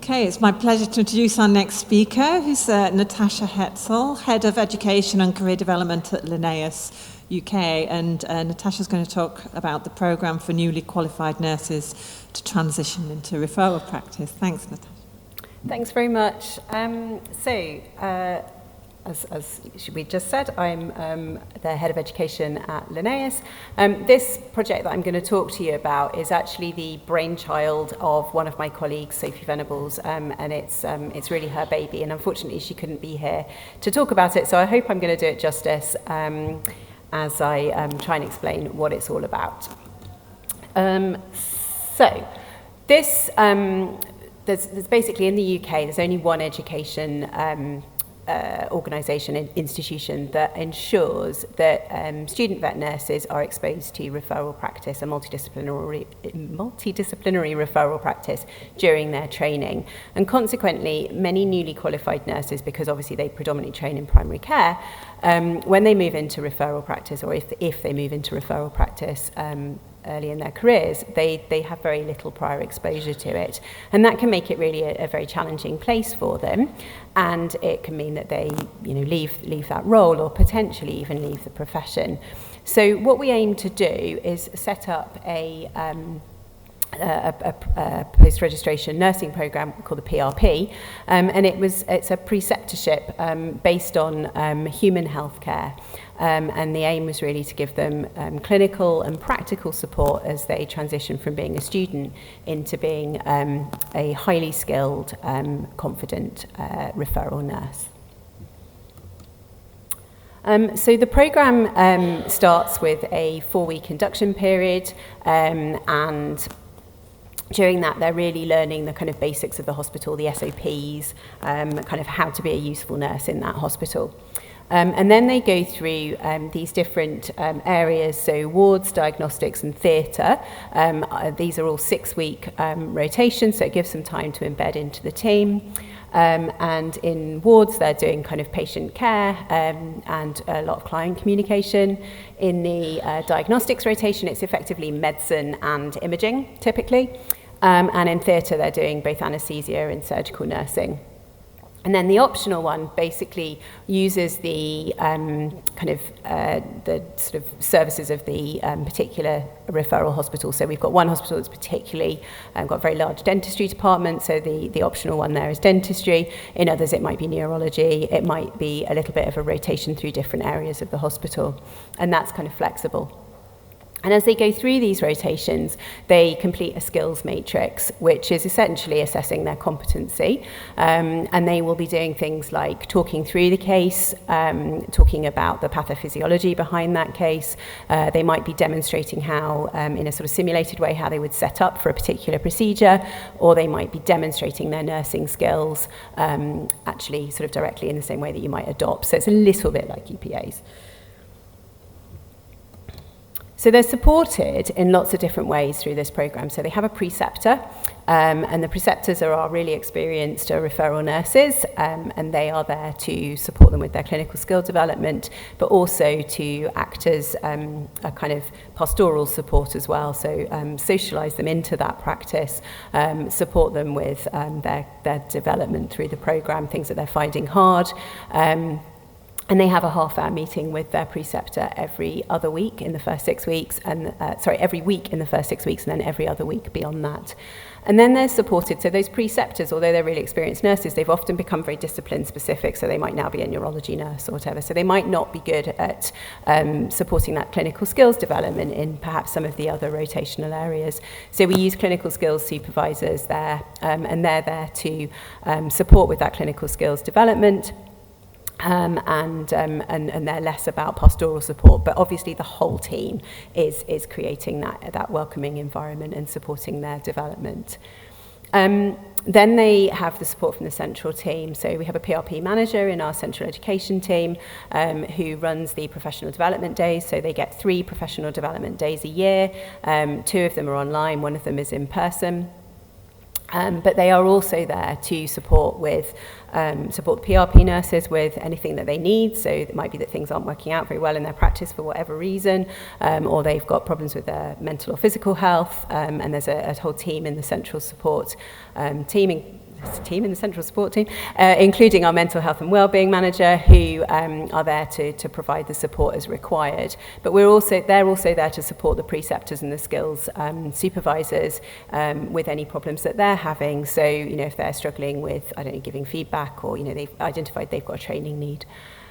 Okay, it's my pleasure to introduce our next speaker, who's Natasha Hetzel, Head of Education and Career Development at Linnaeus, UK. And Natasha's going to talk about the programme for newly qualified nurses to transition into referral practice. Thanks, Natasha. Thanks very much. As we just said, I'm the Head of Education at Linnaeus. This project that I'm going to talk to you about is actually the brainchild of one of my colleagues, Sophie Venables, and it's really her baby, and unfortunately she couldn't be here to talk about it, so I hope I'm going to do it justice as I try and explain what it's all about. There's basically in the UK, there's only one education organisation and institution that ensures that student vet nurses are exposed to referral practice and multidisciplinary referral practice during their training. And consequently, many newly qualified nurses, because obviously they predominantly train in primary care, when they move into referral practice, or if they move into referral practice early in their careers, they have very little prior exposure to it, and that can make it really a very challenging place for them, and it can mean that they leave that role or potentially even leave the profession. So what we aim to do is set up a post-registration nursing program called the PRP, and it's a preceptorship based on human healthcare, and the aim was really to give them clinical and practical support as they transition from being a student into being a highly skilled, confident referral nurse. So the program starts with a 4-week induction period, and during that, they're really learning the kind of basics of the hospital, the SOPs, kind of how to be a useful nurse in that hospital. And then they go through these different areas, so wards, diagnostics and theatre. These are all 6-week rotations, so it gives them time to embed into the team. And in wards, they're doing kind of patient care and a lot of client communication. In the diagnostics rotation, it's effectively medicine and imaging, typically. And in theatre, they're doing both anaesthesia and surgical nursing. And then the optional one basically uses the the sort of services of the particular referral hospital. So we've got one hospital that's particularly got a very large dentistry department, so the optional one there is dentistry. In others it might be neurology, it might be a little bit of a rotation through different areas of the hospital, and that's kind of flexible. And as they go through these rotations, they complete a skills matrix, which is essentially assessing their competency. And they will be doing things like talking through the case, talking about the pathophysiology behind that case. They might be demonstrating how, in a sort of simulated way, how they would set up for a particular procedure, or they might be demonstrating their nursing skills, actually sort of directly in the same way that you might adopt. So it's a little bit like EPAs. So they're supported in lots of different ways through this program. So they have a preceptor, and the preceptors are our really experienced referral nurses, and they are there to support them with their clinical skill development, but also to act as a kind of pastoral support as well. So socialise them into that practice, support them with their development through the program, things that they're finding hard. And they have a half-hour meeting with their preceptor every other week in the first 6 weeks, and every week in the first 6 weeks, and then every other week beyond that. And then they're supported, so those preceptors, although they're really experienced nurses, they've often become very discipline specific, so they might now be a neurology nurse or whatever, so they might not be good at supporting that clinical skills development in perhaps some of the other rotational areas. So we use clinical skills supervisors there, and they're there to support with that clinical skills development. And they're less about pastoral support, but obviously the whole team is creating that welcoming environment and supporting their development. Then they have the support from the central team. So we have a PRP manager in our central education team who runs the professional development days. So they get 3 professional development days a year. 2 of them are online, 1 of them is in person. But they are also there to support the PRP nurses with anything that they need. So it might be that things aren't working out very well in their practice for whatever reason, or they've got problems with their mental or physical health, and there's a whole team in the central support team team, in the central support team, including our mental health and wellbeing manager, who are there to provide the support as required. But they're also there to support the preceptors and the skills supervisors with any problems that they're having. So, if they're struggling with, giving feedback, or, they've identified they've got a training need.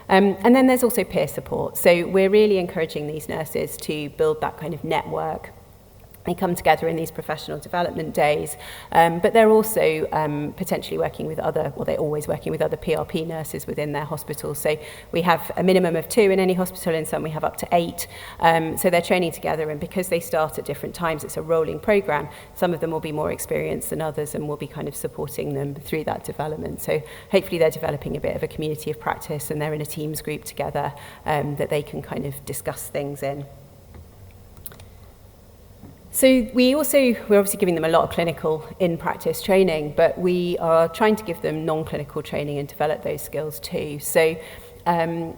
And then there's also peer support. So we're really encouraging these nurses to build that kind of network. They come together in these professional development days, but they're also potentially working with they're always working with other PRP nurses within their hospitals. So we have a minimum of 2 in any hospital, in some we have up to 8. So they're training together, and because they start at different times, it's a rolling programme. Some of them will be more experienced than others, and we'll be kind of supporting them through that development. So hopefully they're developing a bit of a community of practice, and they're in a Teams group together that they can kind of discuss things in. So we're obviously giving them a lot of clinical in-practice training, but we are trying to give them non-clinical training and develop those skills too. So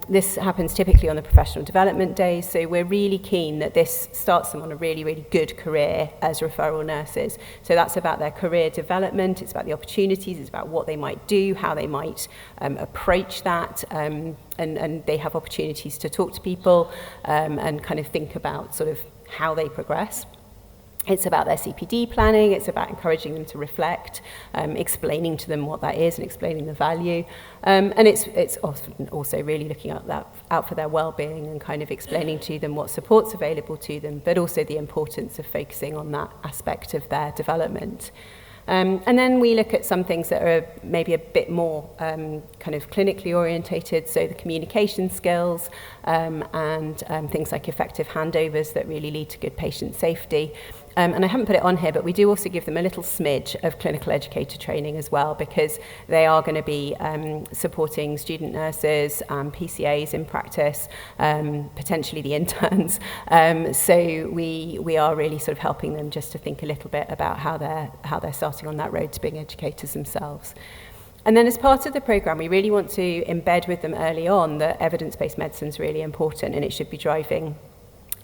this happens typically on the professional development days, so we're really keen that this starts them on a really, really good career as referral nurses. So that's about their career development, it's about the opportunities, it's about what they might do, how they might approach that, and they have opportunities to talk to people and kind of think about sort of how they progress. It's about their CPD planning, it's about encouraging them to reflect, explaining to them what that is and explaining the value. And it's often also really looking out for their well-being and kind of explaining to them what support's available to them, but also the importance of focusing on that aspect of their development. And then we look at some things that are maybe a bit more kind of clinically orientated, so the communication skills and things like effective handovers that really lead to good patient safety. And I haven't put it on here, but we do also give them a little smidge of clinical educator training as well, because they are going to be supporting student nurses, PCAs in practice, potentially the interns. So we are really sort of helping them just to think a little bit about how they're starting on that road to being educators themselves. And then as part of the programme, we really want to embed with them early on that evidence-based medicine is really important, and it should be driving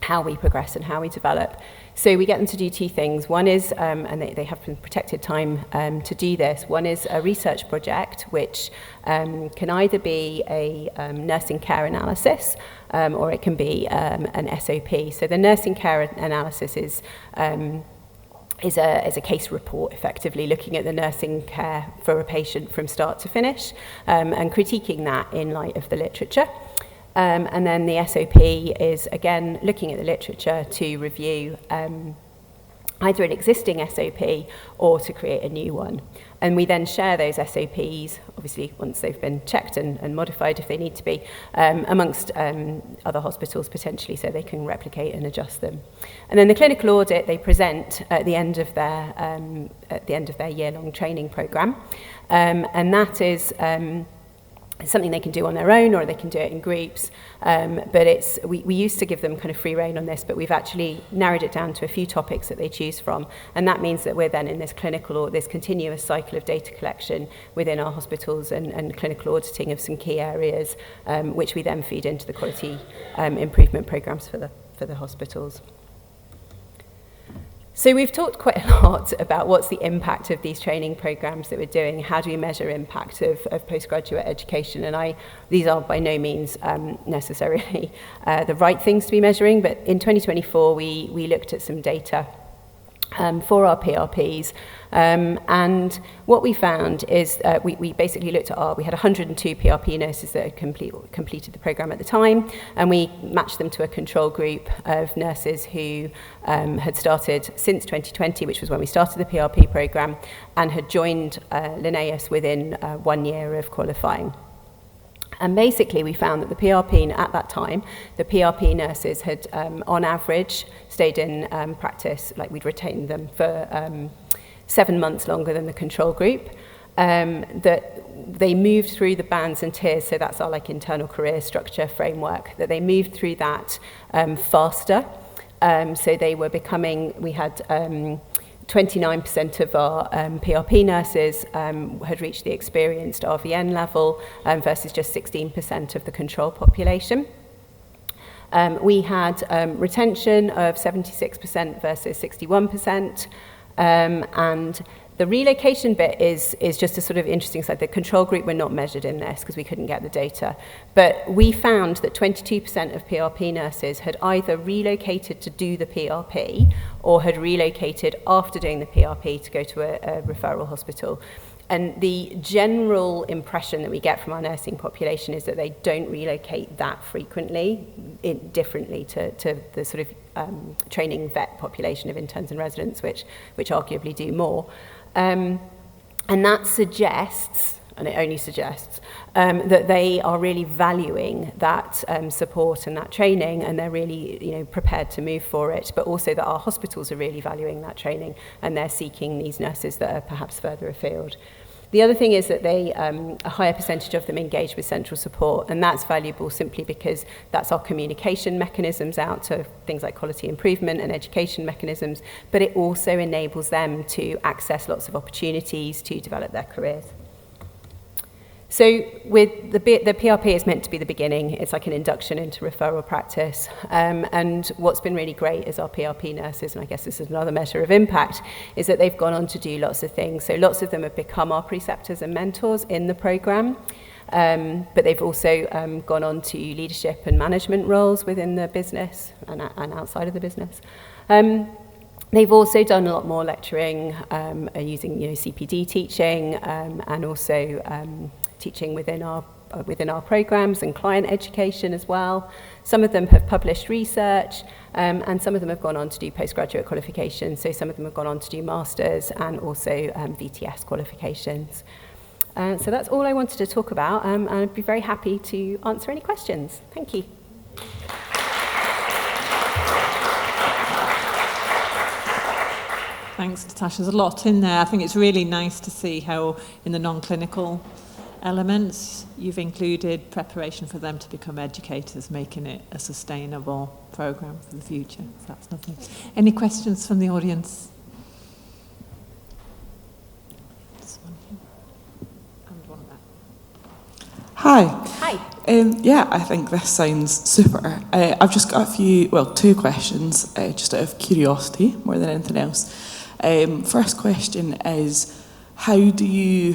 how we progress and how we develop. So we get them to do 2 things. One is, and they have protected time to do this, one is a research project, which can either be a nursing care analysis, or it can be an SOP. So the nursing care analysis is a case report, effectively looking at the nursing care for a patient from start to finish, and critiquing that in light of the literature. And then the SOP is, again, looking at the literature to review either an existing SOP or to create a new one. And we then share those SOPs, obviously once they've been checked and modified if they need to be, amongst other hospitals potentially, so they can replicate and adjust them. And then the clinical audit they present at the end of their year-long training programme, and that is something they can do on their own, or they can do it in groups. But we used to give them kind of free rein on this, but we've actually narrowed it down to a few topics that they choose from. And that means that we're then in this this continuous cycle of data collection within our hospitals and clinical auditing of some key areas, which we then feed into the quality improvement programmes for the hospitals. So we've talked quite a lot about what's the impact of these training programs that we're doing. How do we measure impact of postgraduate education? And these are by no means necessarily the right things to be measuring, but in 2024 we looked at some data for our PRPs, and what we found is we basically looked at we had 102 PRP nurses that had completed the programme at the time, and we matched them to a control group of nurses who had started since 2020, which was when we started the PRP programme, and had joined Linnaeus within 1 year of qualifying. And basically we found that the PRP, at that time, the PRP nurses had, on average, stayed in practice, like we'd retained them for 7 months longer than the control group. That they moved through the bands and tiers, so that's our internal career structure framework, that they moved through that faster. So they were we had 29% of our PRP nurses had reached the experienced RVN level versus just 16% of the control population. We had retention of 76% versus 61%, and The relocation bit is just a sort of interesting side. The control group were not measured in this because we couldn't get the data. But we found that 22% of PRP nurses had either relocated to do the PRP or had relocated after doing the PRP to go to a referral hospital. And the general impression that we get from our nursing population is that they don't relocate that frequently, differently to the sort of training vet population of interns and residents, which arguably do more. And that suggests, and it only suggests, that they are really valuing that support and that training, and they're really prepared to move for it, but also that our hospitals are really valuing that training, and they're seeking these nurses that are perhaps further afield. The other thing is that a higher percentage of them engage with central support, and that's valuable simply because that's our communication mechanisms out to things like quality improvement and education mechanisms, but it also enables them to access lots of opportunities to develop their careers. So with the PRP is meant to be the beginning. It's like an induction into referral practice. And what's been really great is our PRP nurses, and I guess this is another measure of impact, is that they've gone on to do lots of things. So lots of them have become our preceptors and mentors in the programme. But they've also gone on to leadership and management roles within the business and outside of the business. They've also done a lot more lecturing, using CPD teaching, and also teaching within our programs and client education as well. Some of them have published research, and some of them have gone on to do postgraduate qualifications. So some of them have gone on to do masters and also VTS qualifications. So that's all I wanted to talk about, and I'd be very happy to answer any questions. Thank you. Thanks, Natasha. There's a lot in there. I think it's really nice to see how in the non-clinical elements you've included preparation for them to become educators, making it a sustainable programme for the future. So that's lovely. Any questions from the audience? This one here. And one there. Hi. Hi. Yeah, I think this sounds super. I've just got two questions, just out of curiosity more than anything else. First question is, how do you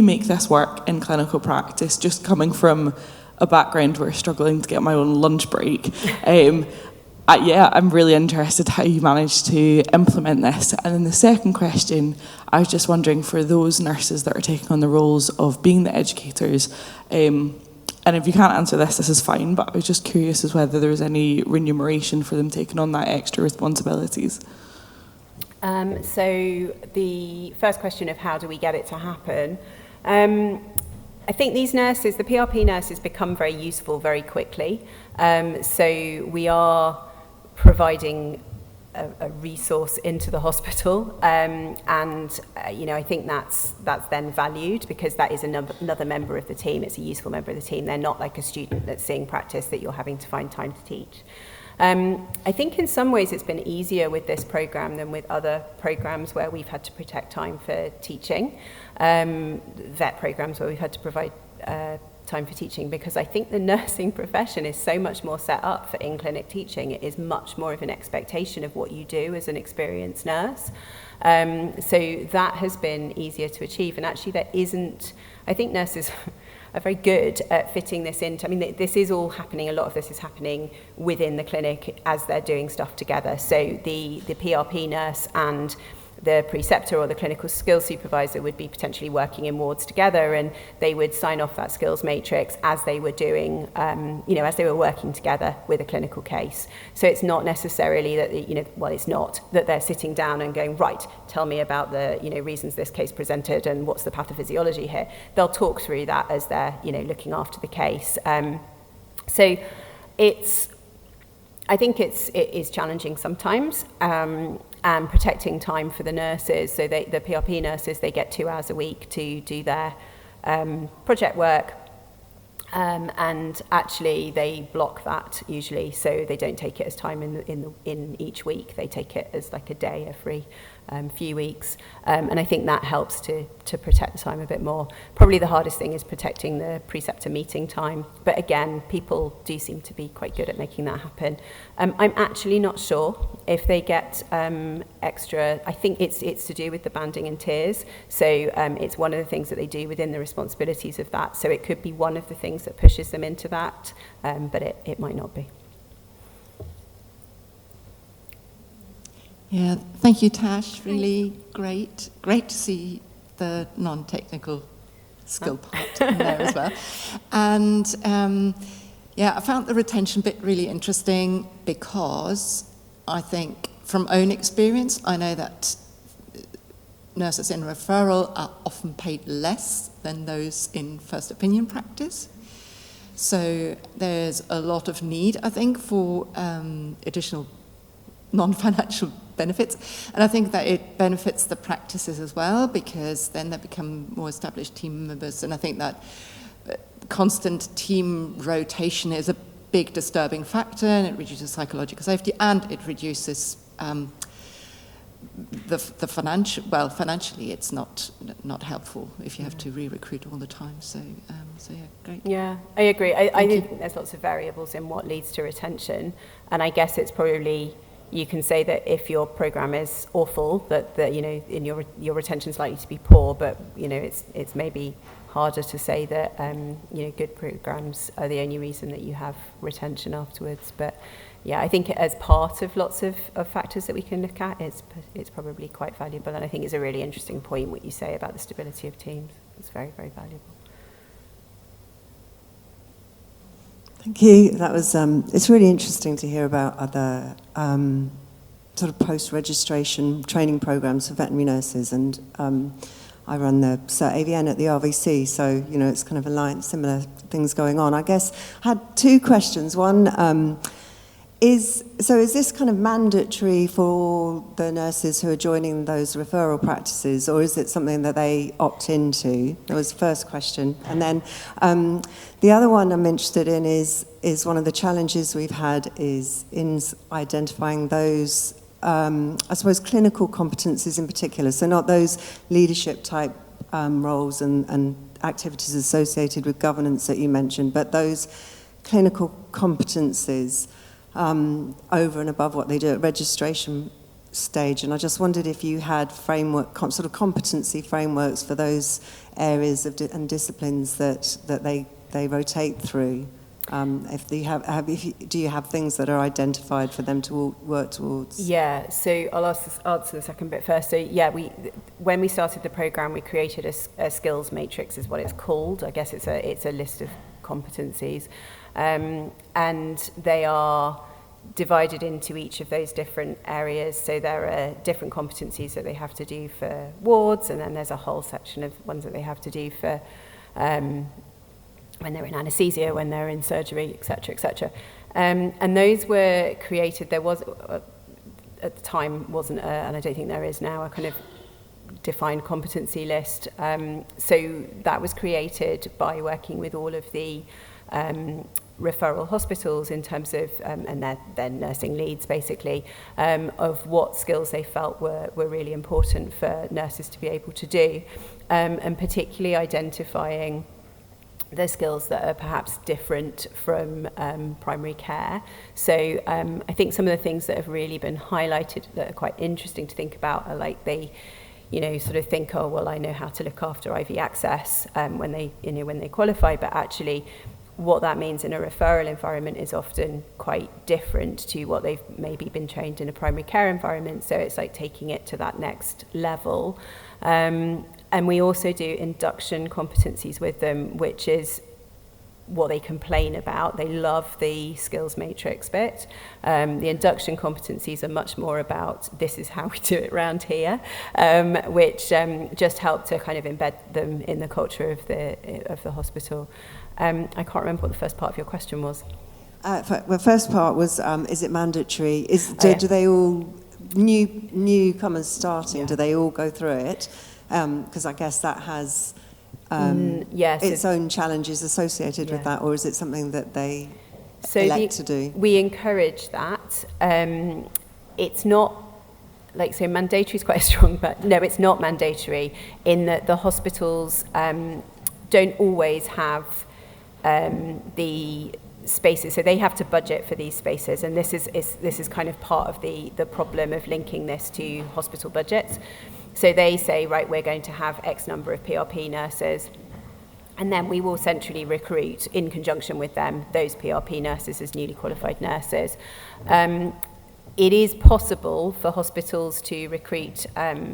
make this work in clinical practice? Just coming from a background where I'm struggling to get my own lunch break, I'm really interested how you managed to implement this. And then the second question, I was just wondering, for those nurses that are taking on the roles of being the educators, and if you can't answer this is fine, but I was just curious as whether there was any remuneration for them taking on that extra responsibilities. So the first question of how do we get it to happen, I think these nurses, the PRP nurses, become very useful very quickly. So we are providing a resource into the hospital, and I think that's then valued because that is another member of the team. It's a useful member of the team. They're not like a student that's seeing practice that you're having to find time to teach. I think in some ways it's been easier with this programme than with other programmes where we've had to protect time for teaching, vet programmes where we've had to provide time for teaching, because I think the nursing profession is so much more set up for in-clinic teaching. It is much more of an expectation of what you do as an experienced nurse. So that has been easier to achieve, and actually I think nurses are very good at fitting this into, this is all happening, a lot of this is happening within the clinic as they're doing stuff together. So the PRP nurse and the preceptor or the clinical skills supervisor would be potentially working in wards together, and they would sign off that skills matrix as they were doing, as they were working together with a clinical case. So it's not necessarily that, it's not that they're sitting down and going, right, tell me about the, reasons this case presented and what's the pathophysiology here. They'll talk through that as they're, looking after the case. So I think it is challenging sometimes. And protecting time for the nurses. So the PRP nurses, they get 2 hours a week to do their project work, and actually they block that usually, so they don't take it as time in each week. They take it as like a day every few weeks. And I think that helps to protect the time a bit more. Probably the hardest thing is protecting the preceptor meeting time. But again, people do seem to be quite good at making that happen. I'm actually not sure if they get extra. I think it's to do with the banding and tiers. So it's one of the things that they do within the responsibilities of that. So it could be one of the things that pushes them into that, but it might not be. Yeah, thank you, Tash. Really great to see the non-technical skill part in there as well. And yeah, I found the retention bit really interesting because I think from own experience, I know that nurses in referral are often paid less than those in first opinion practice. So there's a lot of need, I think, for additional non-financial benefits. And I think that it benefits the practices as well, because then they become more established team members. And I think that constant team rotation is a big disturbing factor, and it reduces psychological safety, and it reduces the financial. Well, financially, it's not helpful if you have to re-recruit all the time. So yeah, great. Yeah, I agree. I think there's lots of variables in what leads to retention, and I guess it's probably, you can say that if your program is awful, that you know, in your retention is likely to be poor, but you know, it's maybe harder to say that you know, good programs are the only reason that you have retention afterwards. But yeah, I think as part of lots of factors that we can look at, it's probably quite valuable. And I think it's a really interesting point what you say about the stability of teams. It's very, very valuable. Thank you. That was. It's really interesting to hear about other sort of post-registration training programs for veterinary nurses, and I run the Cert AVN at the RVC, so you know, it's kind of similar things going on. I guess I had two questions. One is this kind of mandatory for the nurses who are joining those referral practices, or is it something that they opt into? That was the first question. And then the other one I'm interested in is one of the challenges we've had is in identifying those, I suppose, clinical competencies in particular. So not those leadership type roles and activities associated with governance that you mentioned, but those clinical competencies over and above what they do at registration stage. And I just wondered if you had sort of competency frameworks for those areas and disciplines that they rotate through. Do you have things that are identified for them to work towards? Yeah, so I'll answer the second bit first. So yeah, when we started the program, we created a skills matrix, is what it's called. I guess it's a list of competencies, and they are divided into each of those different areas. So there are different competencies that they have to do for wards, and then there's a whole section of ones that they have to do for when they're in anaesthesia, when they're in surgery, etc., etc. And those were created. There was, at the time, wasn't, and I don't think there is now, a kind of defined competency list. So that was created by working with all of the referral hospitals in terms of, and their nursing leads basically, of what skills they felt were really important for nurses to be able to do, and particularly identifying the skills that are perhaps different from primary care. So I think some of the things that have really been highlighted that are quite interesting to think about are like they, you know, sort of think, oh, well, I know how to look after IV access when they qualify, but actually what that means in a referral environment is often quite different to what they've maybe been trained in a primary care environment. So it's like taking it to that next level. And we also do induction competencies with them, which is what they complain about. They love the skills matrix bit. The induction competencies are much more about this is how we do it around here, which just help to kind of embed them in the culture of the hospital. I can't remember what the first part of your question was. The first part was, is it mandatory? Do they all, newcomers starting, do they all go through it? Because I guess that has its own challenges associated with that, or is it something that they elect to do? We encourage that. It's not like, so mandatory is quite strong, but no, it's not mandatory, in that the hospitals don't always have the spaces, so they have to budget for these spaces, and this is kind of part of the problem of linking this to hospital budgets. So they say, right, we're going to have X number of PRP nurses, and then we will centrally recruit, in conjunction with them, those PRP nurses as newly qualified nurses. It is possible for hospitals to recruit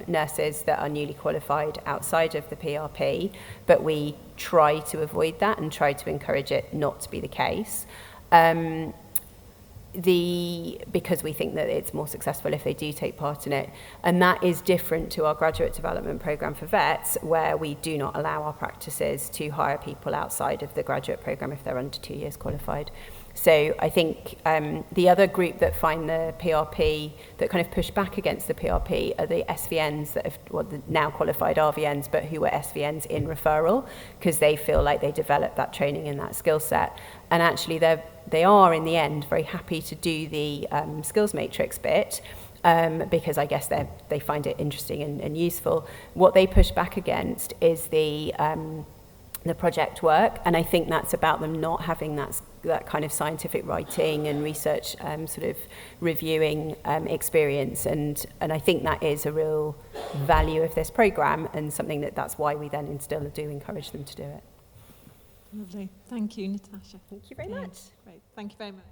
nurses that are newly qualified outside of the PRP, but we try to avoid that and try to encourage it not to be the case. Because we think that it's more successful if they do take part in it. And that is different to our graduate development programme for vets, where we do not allow our practices to hire people outside of the graduate programme if they're under 2 years qualified. So I think the other group that find the PRP, that kind of push back against the PRP, are the SVNs that have, well, the now qualified RVNs, but who were SVNs in referral, because they feel like they developed that training and that skill set. And actually they are, in the end, very happy to do the skills matrix bit, because I guess they find it interesting and useful. What they push back against is the project work, and I think that's about them not having that kind of scientific writing and research sort of reviewing experience, and I think that is a real value of this programme, and something that's why we then still do encourage them to do it. Lovely. Thank you, Natasha. Thank you very much. Great. Thank you very much.